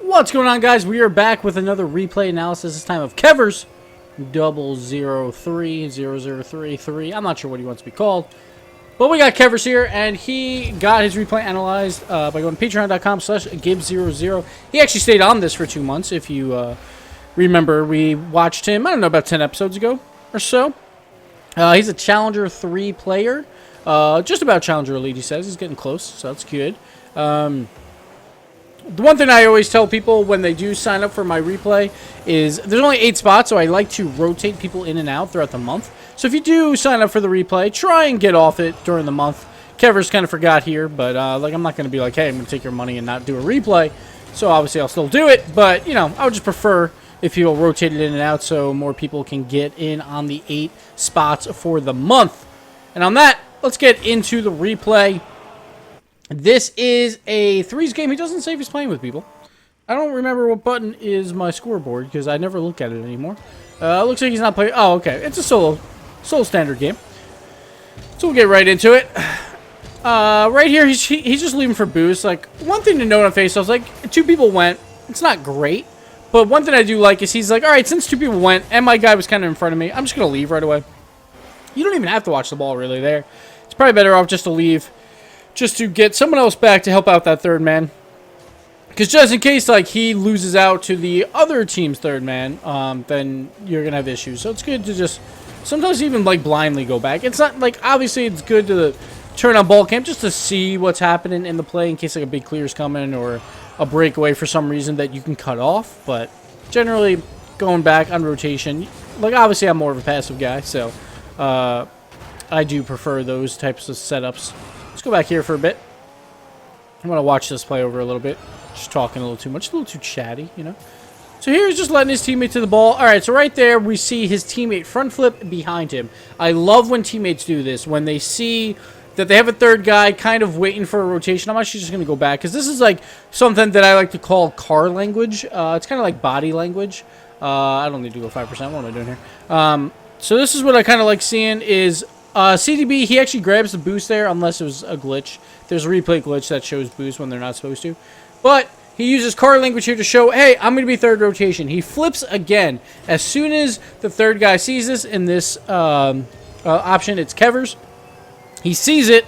What's going on, guys? We are back with another replay analysis, this time of kevers003. I'm not sure what he wants to be called. But we got Kevers here, and he got his replay analyzed by going to patreon.com/Gibbs003. He actually stayed on this for 2 months, if you remember. We watched him, I don't know, about 10 episodes ago or so. He's a Challenger 3 player. Just about Challenger Elite, he says. He's getting close, so that's good. The one thing I always tell people when they do sign up for my replay is there's only 8 spots, so I like to rotate people in and out throughout the month. So if you do sign up for the replay, try and get off it during the month. Kevers kind of forgot here, but like I'm not going to be like, hey, I'm going to take your money and not do a replay. So obviously I'll still do it, but you know, I would just prefer if you'll rotate it in and out so more people can get in on the 8 spots for the month. And on that, let's get into the replay. This is a threes game. He doesn't say if he's playing with people. I don't remember what button is my scoreboard because I never look at it anymore. Looks like he's not playing. Oh, okay. It's a solo standard game. So we'll get right into it. Right here, he's just leaving for boost. Like, one thing to note on face-offs, like, 2 people went. It's not great. But one thing I do like is he's like, all right, since 2 people went and my guy was kind of in front of me, I'm just going to leave right away. You don't even have to watch the ball really there. It's probably better off just to leave. Just to get someone else back to help out that third man. Because just in case, like, he loses out to the other team's third man, then you're going to have issues. So it's good to just sometimes even, like, blindly go back. It's not, like, obviously it's good to turn on ball cam just to see what's happening in the play in case, like, a big clear's coming or a breakaway for some reason that you can cut off. But generally, going back on rotation, like, obviously I'm more of a passive guy, so I do prefer those types of setups. Let's go back here for a bit. I'm going to watch this play over a little bit. Just talking a little too much. A little too chatty, you know. So here he's just letting his teammate to the ball. All right, so right there we see his teammate front flip behind him. I love when teammates do this. When they see that they have a third guy kind of waiting for a rotation. I'm actually just going to go back because this is like something that I like to call car language. It's kind of like body language. I don't need to go 5%. What am I doing here? So this is what I kind of like seeing is... CDB, he actually grabs the boost there unless it was a glitch. There's a replay glitch that shows boost when they're not supposed to. But he uses car language here to show, hey, I'm going to be third rotation. He flips again. As soon as the third guy sees this in this option, it's Kevers. He sees it.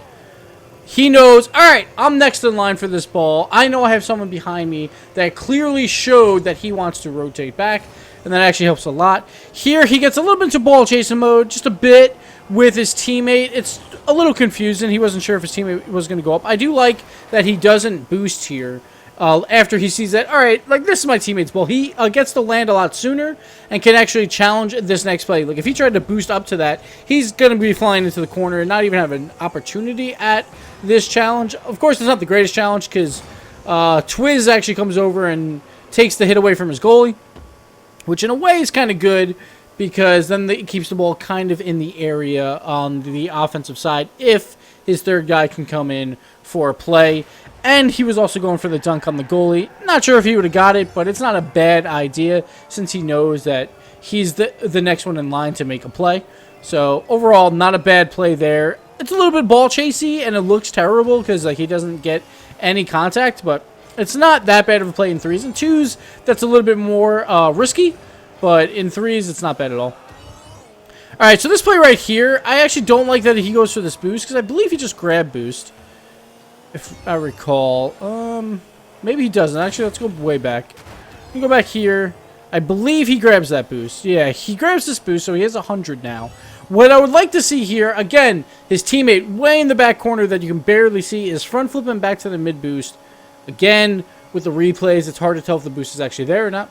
He knows, all right, I'm next in line for this ball. I know I have someone behind me that clearly showed that he wants to rotate back. And that actually helps a lot. Here, he gets a little bit into ball chasing mode, just a bit with his teammate. It's a little confusing. He wasn't sure if his teammate was going to go up. I do like that he doesn't boost here after he sees that, all right, like this is my teammate's ball. He gets to land a lot sooner and can actually challenge this next play. Like if he tried to boost up to that, he's going to be flying into the corner and not even have an opportunity at this challenge. Of course, it's not the greatest challenge because Twiz actually comes over and takes the hit away from his goalie, which in a way is kind of good because then it keeps the ball kind of in the area on the offensive side if his third guy can come in for a play. And he was also going for the dunk on the goalie. Not sure if he would have got it, but it's not a bad idea since he knows that he's the next one in line to make a play. So overall, not a bad play there. It's a little bit ball chasey and it looks terrible because like he doesn't get any contact, but it's not that bad of a play in 3s and 2s. That's a little bit more risky, but in 3s, it's not bad at all. All right, so this play right here, I actually don't like that he goes for this boost because I believe he just grabbed boost, if I recall. Maybe he doesn't. Actually, let's go way back. Let me go back here. I believe he grabs that boost. Yeah, he grabs this boost, so he has 100 now. What I would like to see here, again, his teammate way in the back corner that you can barely see is front flipping back to the mid boost. Again, with the replays, it's hard to tell if the boost is actually there or not.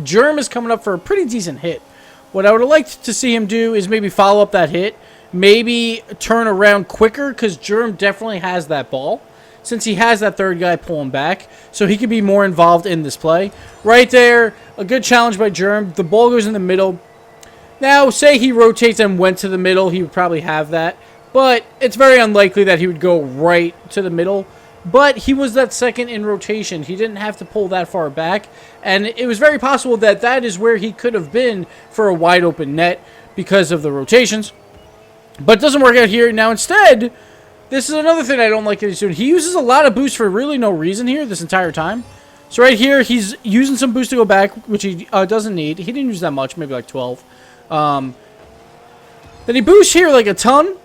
Germ is coming up for a pretty decent hit. What I would have liked to see him do is maybe follow up that hit. Maybe turn around quicker because Germ definitely has that ball. Since he has that third guy pulling back. So he could be more involved in this play. Right there, a good challenge by Germ. The ball goes in the middle. Now, say he rotates and went to the middle. He would probably have that. But it's very unlikely that he would go right to the middle. But he was that second in rotation. He didn't have to pull that far back. And it was very possible that that is where he could have been for a wide open net because of the rotations. But it doesn't work out here. Now instead, this is another thing I don't like that he's doing. He uses a lot of boost for really no reason here this entire time. So right here, he's using some boost to go back, which he doesn't need. He didn't use that much, maybe like 12. Then he boosts here like a ton.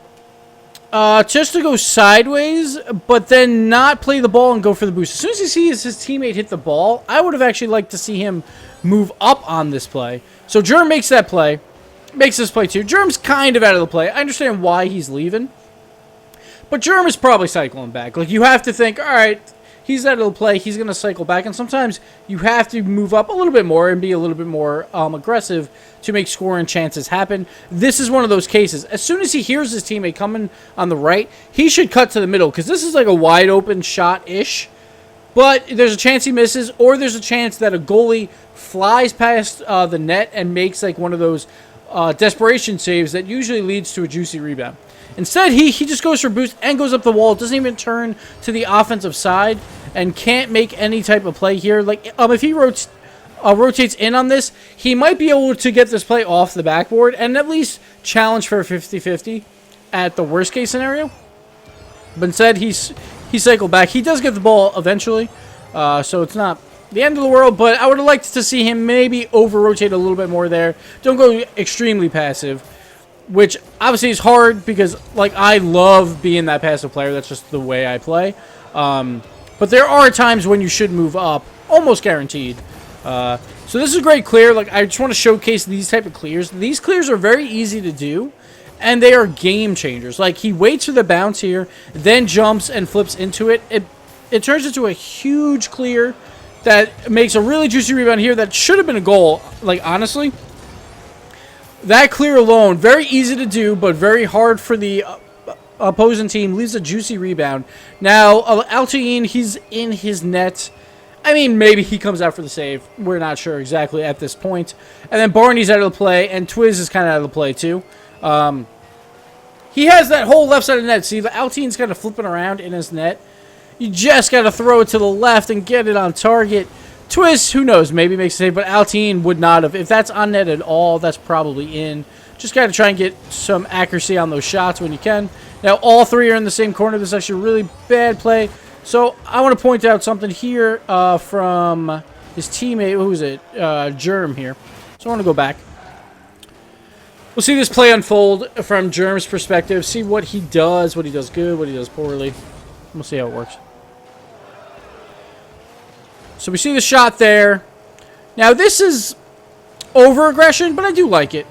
Just to go sideways, but then not play the ball and go for the boost. As soon as he sees his teammate hit the ball, I would have actually liked to see him move up on this play. So Germ makes that play. Makes this play too. Germ's kind of out of the play. I understand why he's leaving. But Germ is probably cycling back. Like, you have to think, all right, he's out of the play. He's going to cycle back. And sometimes you have to move up a little bit more and be a little bit more aggressive to make scoring chances happen. This is one of those cases. As soon as he hears his teammate coming on the right, he should cut to the middle, because this is like a wide open shot-ish. But there's a chance he misses, or there's a chance that a goalie flies past the net and makes like one of those desperation saves that usually leads to a juicy rebound. Instead, he just goes for boost and goes up the wall. Doesn't even turn to the offensive side and can't make any type of play here. Like, if he rotates in on this, he might be able to get this play off the backboard and at least challenge for a 50-50 at the worst case scenario. But instead, he cycled back. He does get the ball eventually, so it's not the end of the world, but I would have liked to see him maybe over-rotate a little bit more there. Don't go extremely passive, which obviously is hard because, like, I love being that passive player. That's just the way I play. But there are times when you should move up, almost guaranteed. So this is a great clear. Like, I just want to showcase these type of clears. These clears are very easy to do, and they are game changers. Like, he waits for the bounce here, then jumps and flips into it. It turns into a huge clear that makes a really juicy rebound here that should have been a goal. Like, honestly, that clear alone, very easy to do, but very hard for the opposing team. Leaves a juicy rebound. Now, Altein, he's in his net. I mean, maybe he comes out for the save. We're not sure exactly at this point. And then Barney's out of the play, and Twiz is kind of out of the play too. He has that whole left side of the net. See, the Altein's kind of flipping around in his net. You just got to throw it to the left and get it on target. Twiz, who knows, maybe makes a save, but Altein would not have. If that's on net at all, that's probably in. Just got to try and get some accuracy on those shots when you can. Now, all three are in the same corner. This is actually a really bad play. So, I want to point out something here from his teammate. Who is it? Germ here. So, I want to go back. We'll see this play unfold from Germ's perspective. See what he does good, what he does poorly. We'll see how it works. So we see the shot there. Now, this is over-aggression, but I do like it.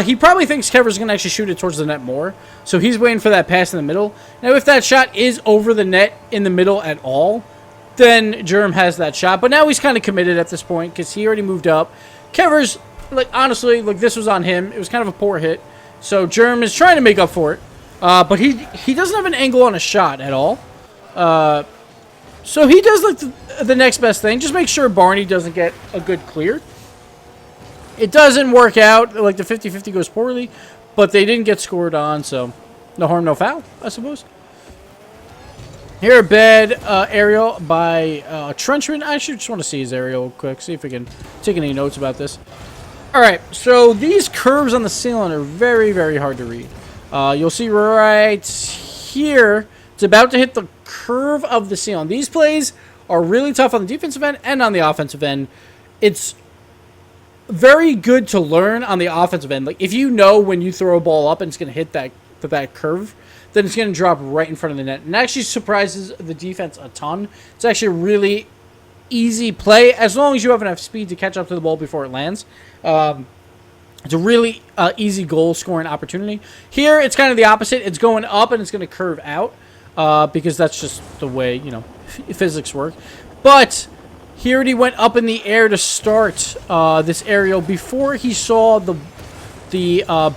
He probably thinks Kever's going to actually shoot it towards the net more. So he's waiting for that pass in the middle. Now, if that shot is over the net in the middle at all, then Germ has that shot. But now he's kind of committed at this point because he already moved up. Kever's, like, honestly, like, this was on him. It was kind of a poor hit. So Germ is trying to make up for it. But he doesn't have an angle on a shot at all. So he does like the next best thing. Just make sure Barney doesn't get a good clear. It doesn't work out. Like, the 50-50 goes poorly. But they didn't get scored on, so no harm, no foul, I suppose. Here, a bad aerial by Trenchman. I should just want to see his aerial real quick. See if we can take any notes about this. Alright, so these curves on the ceiling are very, very hard to read. You'll see right here, it's about to hit the curve of the ceiling. These plays are really tough on the defensive end and on the offensive end. It's very good to learn on the offensive end. Like, if you know when you throw a ball up and it's going to hit that curve, then it's going to drop right in front of the net. And actually surprises the defense a ton. It's actually a really easy play as long as you have enough speed to catch up to the ball before it lands. It's a really easy goal scoring opportunity. Here, it's kind of the opposite. It's going up and it's going to curve out. Because that's just the way, you know, physics work. But here he went up in the air to start this aerial before he saw the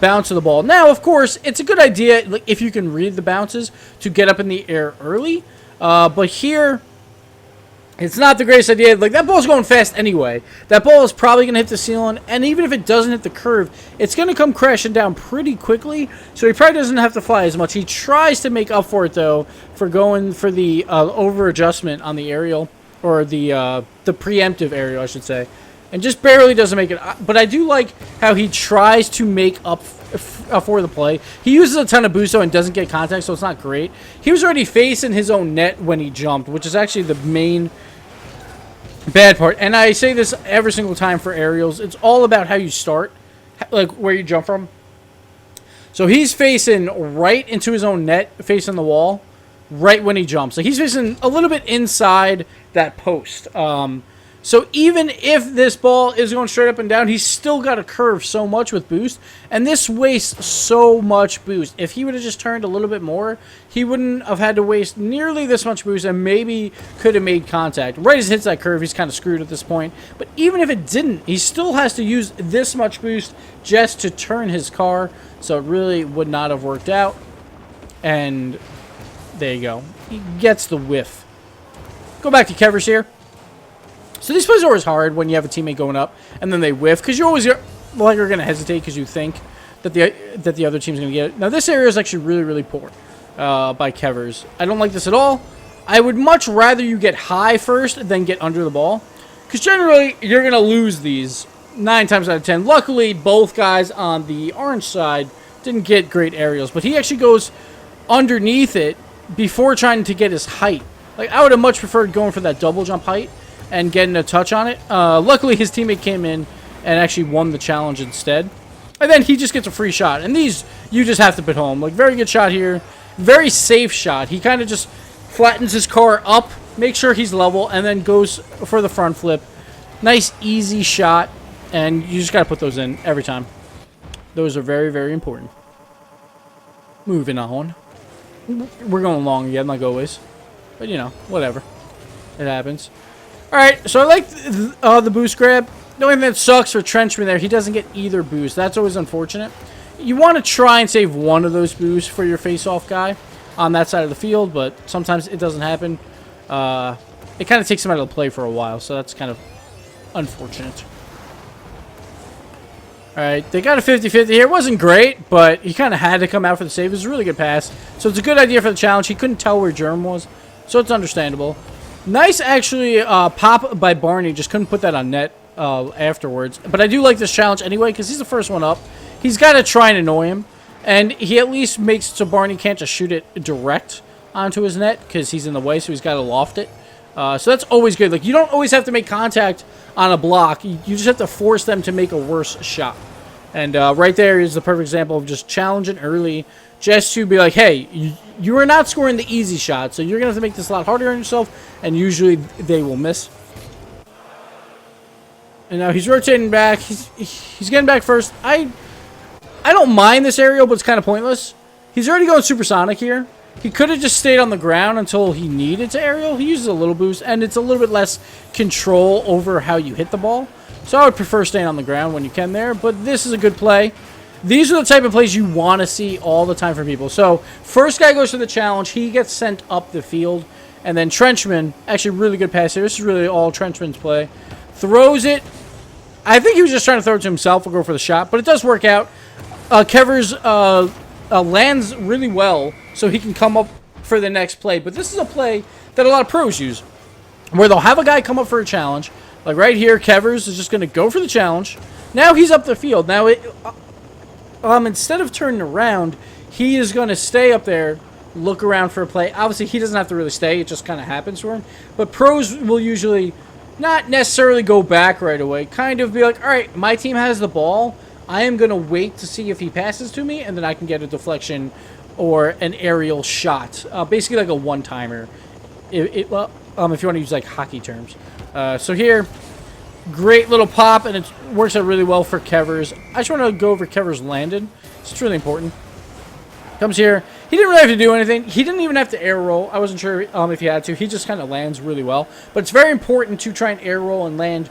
bounce of the ball. Now, of course, it's a good idea, like, if you can read the bounces, to get up in the air early. But here, it's not the greatest idea. Like, that ball's going fast anyway. That ball is probably going to hit the ceiling, and even if it doesn't hit the curve, it's going to come crashing down pretty quickly, so he probably doesn't have to fly as much. He tries to make up for it, though, for going for the over-adjustment on the aerial, or the preemptive aerial, I should say, and just barely doesn't make it. But I do like how he tries to make up for the play. He uses a ton of boost, though, and doesn't get contact, so it's not great. He was already facing his own net when he jumped, which is actually the main Bad part. And I say this every single time for aerials. It's all about how you start, like where you jump from. So he's facing right into his own net, facing the wall, right when he jumps. Like he's facing a little bit inside that post. So even if this ball is going straight up and down, he's still got to curve so much with boost. And this wastes so much boost. If he would have just turned a little bit more, he wouldn't have had to waste nearly this much boost and maybe could have made contact. Right as he hits that curve, he's kind of screwed at this point. But even if it didn't, he still has to use this much boost just to turn his car. So it really would not have worked out. And there you go. He gets the whiff. Go back to Kevers here. So these plays are always hard when you have a teammate going up and then they whiff, because you're always like you're going to hesitate because you think that the other team's going to get it. Now this area is actually really, really poor by Kevers. I don't like this at all. I would much rather you get high first than get under the ball, because generally you're going to lose these 9 times out of 10. Luckily, both guys on the orange side didn't get great aerials, but he actually goes underneath it before trying to get his height. Like I would have much preferred going for that double jump height and getting a touch on it. Luckily, his teammate came in and actually won the challenge instead. And then he just gets a free shot. And these, you just have to put home. Like, very good shot here. Very safe shot. He kind of just flattens his car up, makes sure he's level, and then goes for the front flip. Nice, easy shot. And you just got to put those in every time. Those are very, very important. Moving on. We're going long again, like always. But, you know, whatever. It happens. Alright, so I like the boost grab. The only thing that sucks for Trenchman there, he doesn't get either boost. That's always unfortunate. You want to try and save one of those boosts for your face-off guy on that side of the field, but sometimes it doesn't happen. It kind of takes him out of the play for a while, so that's kind of unfortunate. Alright, they got a 50-50 here. It wasn't great, but he kind of had to come out for the save. It was a really good pass. So it's a good idea for the challenge. He couldn't tell where Germ was, so it's understandable. Nice, actually, pop by Barney. Just couldn't put that on net afterwards. But I do like this challenge anyway, because he's the first one up. He's got to try and annoy him. And he at least makes so Barney can't just shoot it direct onto his net, because he's in the way, so he's got to loft it. So that's always good. Like, you don't always have to make contact on a block. You just have to force them to make a worse shot. And right there is the perfect example of just challenging early, just to be like, hey, you are not scoring the easy shot, so you're going to have to make this a lot harder on yourself, and usually they will miss. And now he's rotating back. He's getting back first. I don't mind this aerial, but it's kind of pointless. He's already going supersonic here. He could have just stayed on the ground until he needed to aerial. He uses a little boost, and it's a little bit less control over how you hit the ball. So I would prefer staying on the ground when you can there, but this is a good play. These are the type of plays you want to see all the time from people. So first guy goes to the challenge. He gets sent up the field, and then Trenchman, actually really good pass here. This is really all Trenchman's play. Throws it. I think he was just trying to throw it to himself or go for the shot, but it does work out. Kevers lands really well, so he can come up for the next play. But this is a play that a lot of pros use, where they'll have a guy come up for a challenge. Like right here, Kevers is just going to go for the challenge. Now he's up the field. Now, instead of turning around, he is going to stay up there, look around for a play. Obviously, he doesn't have to really stay. It just kind of happens for him. But pros will usually not necessarily go back right away. Kind of be like, all right, my team has the ball. I am going to wait to see if he passes to me, and then I can get a deflection or an aerial shot. Basically like a one-timer, if you want to use like hockey terms. So here, great little pop, and it works out really well for Kevers. I just want to go over Kevers landed. It's really important. Comes here. He didn't really have to do anything. He didn't even have to air roll. I wasn't sure if he had to. He just kind of lands really well. But it's very important to try and air roll and land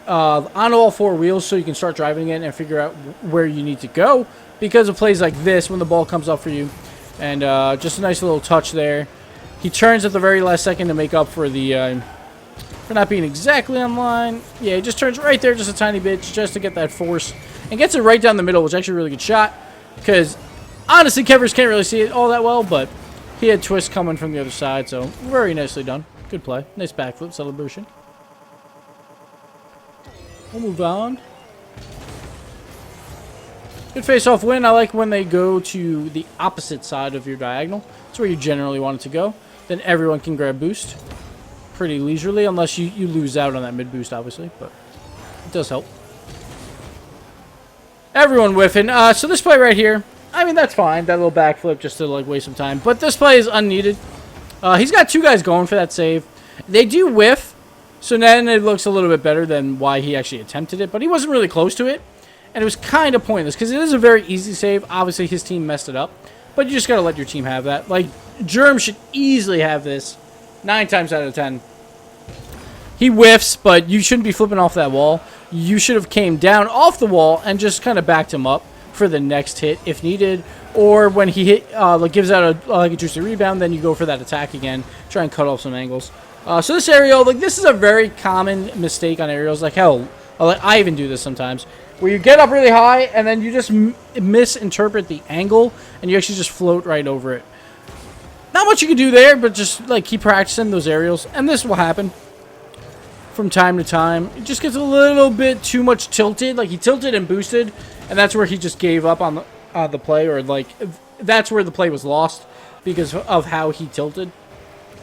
on all 4 wheels so you can start driving it and figure out where you need to go, because of plays like this when the ball comes up for you. And just a nice little touch there. He turns at the very last second to make up for the... for not being exactly on line. Yeah, he just turns right there just a tiny bit just to get that force. And gets it right down the middle, which is actually a really good shot. Because, honestly, Kevers can't really see it all that well, but he had twist coming from the other side, so very nicely done. Good play. Nice backflip celebration. We'll move on. Good face-off win. I like when they go to the opposite side of your diagonal. That's where you generally want it to go. Then everyone can grab boost. pretty leisurely, unless you lose out on that mid boost, obviously, but it does help. Everyone whiffing. So this play right here, I mean, that's fine. That little backflip just to, like, waste some time. But this play is unneeded. He's got 2 guys going for that save. They do whiff, so then it looks a little bit better than why he actually attempted it. But he wasn't really close to it, and it was kind of pointless because it is a very easy save. Obviously, his team messed it up, but you just got to let your team have that. Like, Germ should easily have this 9 times out of 10. He whiffs, but you shouldn't be flipping off that wall. You should have came down off the wall and just kind of backed him up for the next hit if needed. Or when he like gives out a juicy rebound, then you go for that attack again. Try and cut off some angles. So this aerial, like, this is a very common mistake on aerials. Like, hell, I even do this sometimes. Where you get up really high and then you just misinterpret the angle and you actually just float right over it. Not much you can do there, but just, like, keep practicing those aerials. And this will happen from time to time. It just gets a little bit too much tilted. Like, he tilted and boosted, and that's where he just gave up on the play, or, like, that's where the play was lost because of how he tilted.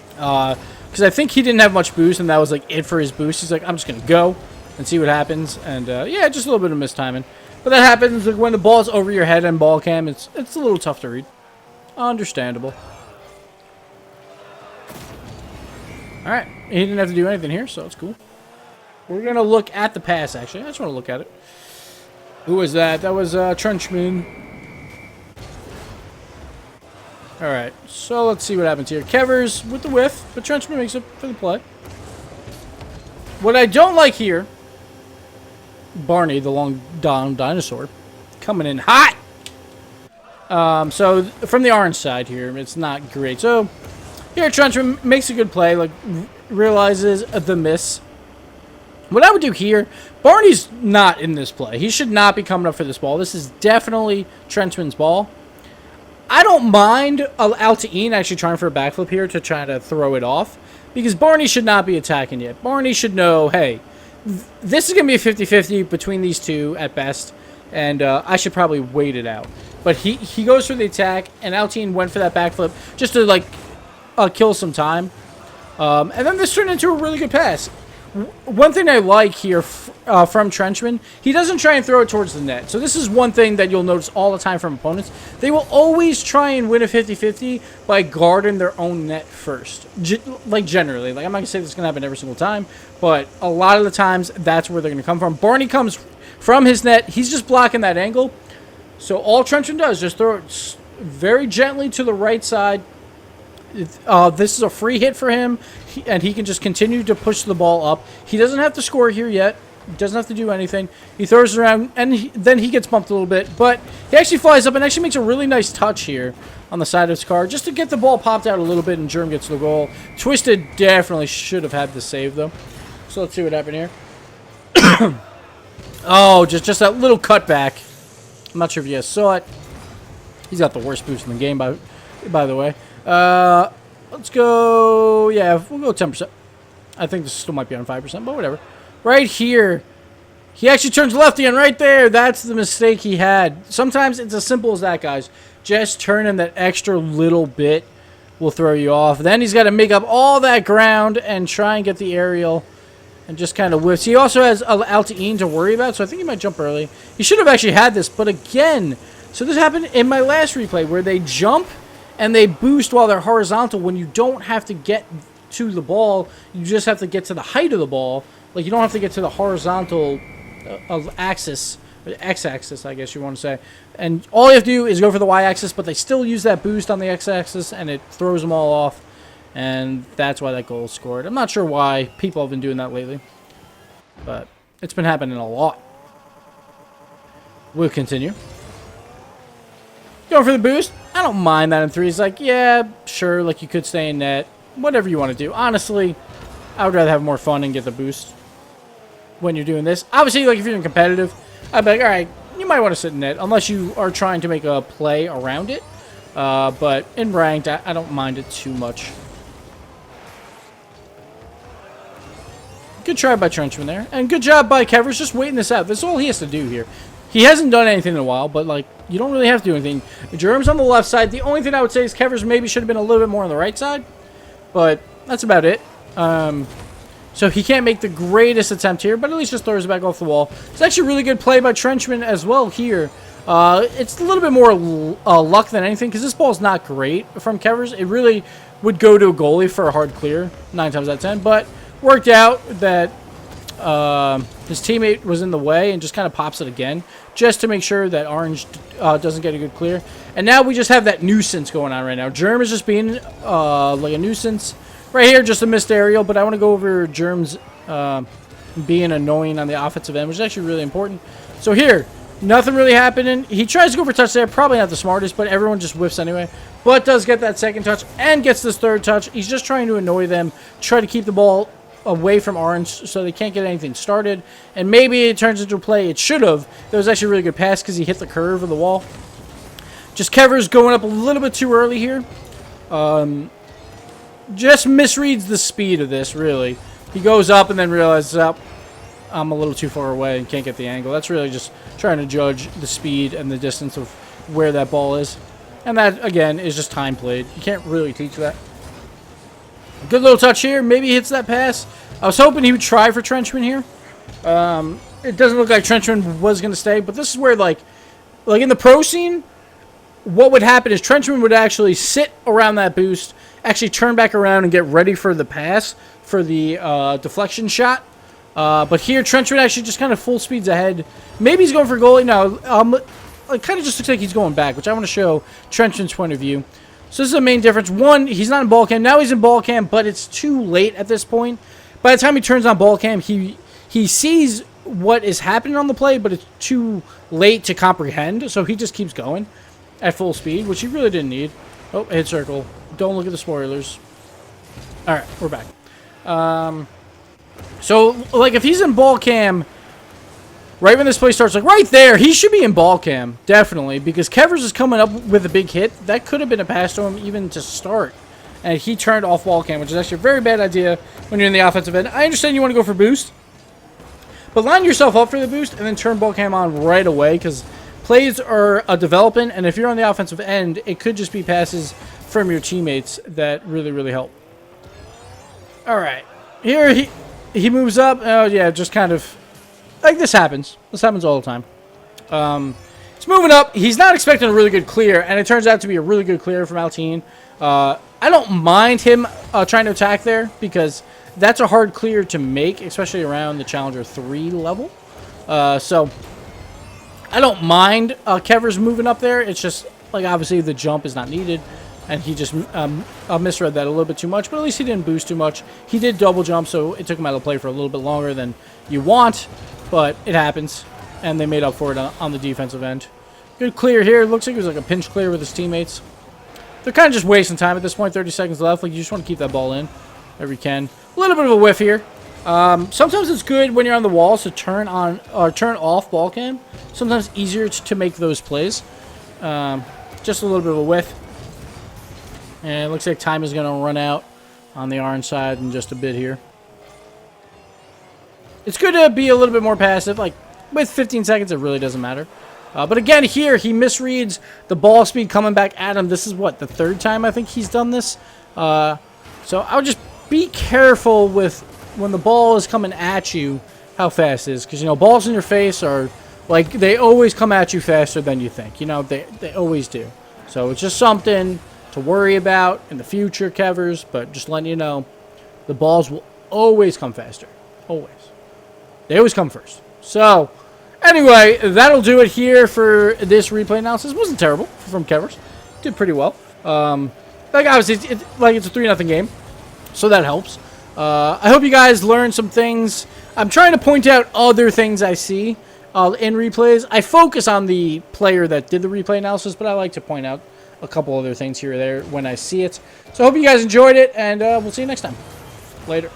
Because I think he didn't have much boost, and that was, like, it for his boost. He's like, I'm just going to go and see what happens. And, yeah, just a little bit of mistiming. But that happens when the ball's over your head and ball cam. It's a little tough to read. Understandable. Alright, he didn't have to do anything here, so it's cool. We're going to look at the pass, actually. I just want to look at it. Who was that? That was Trenchman. Alright, so let's see what happens here. Kevers with the whiff, but Trenchman makes it for the play. What I don't like here, Barney, the long down dinosaur, coming in hot. So from the orange side here, it's not great. So here, Trenchman makes a good play, like, realizes the miss. What I would do here, Barney's not in this play. He should not be coming up for this ball. This is definitely Trenchman's ball. I don't mind Altain actually trying for a backflip here to try to throw it off, because Barney should not be attacking yet. Barney should know, hey, this is going to be a 50-50 between these two at best, and I should probably wait it out. But he goes for the attack, and Altain went for that backflip just to, like, kill some time. And then this turned into a really good pass. One thing I like here from Trenchman, he doesn't try and throw it towards the net. So this is one thing that you'll notice all the time from opponents. They will always try and win a 50-50 by guarding their own net first. Like, generally. Like, I'm not going to say this is going to happen every single time, but a lot of the times, that's where they're going to come from. Barney comes from his net. He's just blocking that angle. So all Trenchman does is just throw it very gently to the right side. This is a free hit for him, and he can just continue to push the ball up. He doesn't have to score here yet. He doesn't have to do anything. He throws it around, and then he gets bumped a little bit. But he actually flies up and actually makes a really nice touch here on the side of his car, just to get the ball popped out a little bit, and Germ gets the goal. Twisted definitely should have had the save, though. So let's see what happened here. Oh, just that little cutback. I'm not sure if you guys saw it. He's got the worst boost in the game, by the way. Let's go, yeah, we'll go 10%. I think this still might be on 5%, but whatever. Right here, he actually turns lefty, and right there, that's the mistake he had. Sometimes it's as simple as that, guys. Just turning that extra little bit will throw you off. Then he's got to make up all that ground and try and get the aerial and just kind of whiffs. He also has Altain to worry about, so I think he might jump early. He should have actually had this, but again, so this happened in my last replay where they jump and they boost while they're horizontal when you don't have to get to the ball. You just have to get to the height of the ball. Like, you don't have to get to the horizontal axis, or x-axis, I guess you want to say. And all you have to do is go for the y-axis, but they still use that boost on the x-axis, and it throws them all off. And that's why that goal is scored. I'm not sure why people have been doing that lately, but it's been happening a lot. We'll continue. Going for the boost. I don't mind that in three. It's like, yeah, sure, like, you could stay in net. Whatever you want to do. Honestly, I would rather have more fun and get the boost when you're doing this. Obviously, like, if you're in competitive, I'd be like, all right, you might want to sit in net, unless you are trying to make a play around it. But in ranked, I don't mind it too much. Good try by Trenchman there. And good job by Kevers just waiting this out. That's all he has to do here. He hasn't done anything in a while, but, like, you don't really have to do anything. Germ's on the left side. The only thing I would say is Kevers maybe should have been a little bit more on the right side. But that's about it. So he can't make the greatest attempt here, but at least just throws it back off the wall. It's actually a really good play by Trenchman as well here. It's a little bit more luck than anything, because this ball's not great from Kevers. It really would go to a goalie for a hard clear 9 times out of 10, but worked out that his teammate was in the way and just kind of pops it again, just to make sure that Orange doesn't get a good clear. And now we just have that nuisance going on right now. Germ is just being like a nuisance. Right here, just a missed aerial, but I want to go over Germ's being annoying on the offensive end, which is actually really important. So here, nothing really happening. He tries to go for touch there. Probably not the smartest, but everyone just whiffs anyway. But does get that second touch and gets this third touch. He's just trying to annoy them, try to keep the ball away from Orange so they can't get anything started. And maybe it turns into a play. It should have. That was actually a really good pass because he hit the curve of the wall. Just Kevers going up a little bit too early here. Just misreads the speed of this, really. He goes up and then realizes, oh, I'm a little too far away and can't get the angle. That's really just trying to judge the speed and the distance of where that ball is. And that, again, is just time played. You can't really teach that. Good little touch here. Maybe he hits that pass. I was hoping he would try for Trenchman here. It doesn't look like Trenchman was going to stay, but this is where, like in the pro scene, what would happen is Trenchman would actually sit around that boost, actually turn back around and get ready for the pass, for the deflection shot. But here, Trenchman actually just kind of full speeds ahead. Maybe he's going for goalie. No, it kind of just looks like he's going back, which I want to show Trenchman's point of view. So this is the main difference. One, he's not in ball cam. Now he's in ball cam, but it's too late at this point. By the time he turns on ball cam, he sees what is happening on the play, but it's too late to comprehend. So he just keeps going at full speed, which he really didn't need. Oh, hit circle. Don't look at the spoilers. All right, we're back. So, like, if he's in ball cam, right when this play starts, like, right there, he should be in ball cam, definitely, because Kevers is coming up with a big hit. That could have been a pass to him even to start, and he turned off ball cam, which is actually a very bad idea when you're in the offensive end. I understand you want to go for boost, but line yourself up for the boost and then turn ball cam on right away, because plays are developing, and if you're on the offensive end, it could just be passes from your teammates that really, really help. All right. Here he moves up. Oh, yeah, just kind of like this happens. This happens all the time. He's moving up. He's not expecting a really good clear, and it turns out to be a really good clear from Altine. I don't mind him trying to attack there because that's a hard clear to make, especially around the Challenger 3 level. So I don't mind Kevers moving up there. It's just, like, obviously the jump is not needed. And he just misread that a little bit too much, but at least he didn't boost too much. He did double jump, so it took him out of play for a little bit longer than you want, but it happens, and they made up for it on the defensive end. Good clear here. Looks like it was like a pinch clear with his teammates. They're kind of just wasting time at this point. 30 seconds left. Like, you just want to keep that ball in wherever you can. A little bit of a whiff here. Sometimes it's good when you're on the wall to turn on or turn off ball cam. Sometimes easier to make those plays. Just a little bit of a whiff. And it looks like time is going to run out on the orange side in just a bit here. It's good to be a little bit more passive. Like, with 15 seconds, it really doesn't matter. But again, here, he misreads the ball speed coming back at him. This is, what, the third time I think he's done this? So I would just be careful with when the ball is coming at you, how fast it is. Because, you know, balls in your face are, like, they always come at you faster than you think. You know, they always do. So it's just something to worry about in the future, Kevers, but just letting you know, the balls will always come faster. Always. They always come first. So, anyway, that'll do it here for this replay analysis. It wasn't terrible from Kevers. Did pretty well. Like, obviously, it's a 3-0 game, so that helps. I hope you guys learned some things. I'm trying to point out other things I see in replays. I focus on the player that did the replay analysis, but I like to point out a couple other things here or there when I see it. So I hope you guys enjoyed it, and we'll see you next time. Later.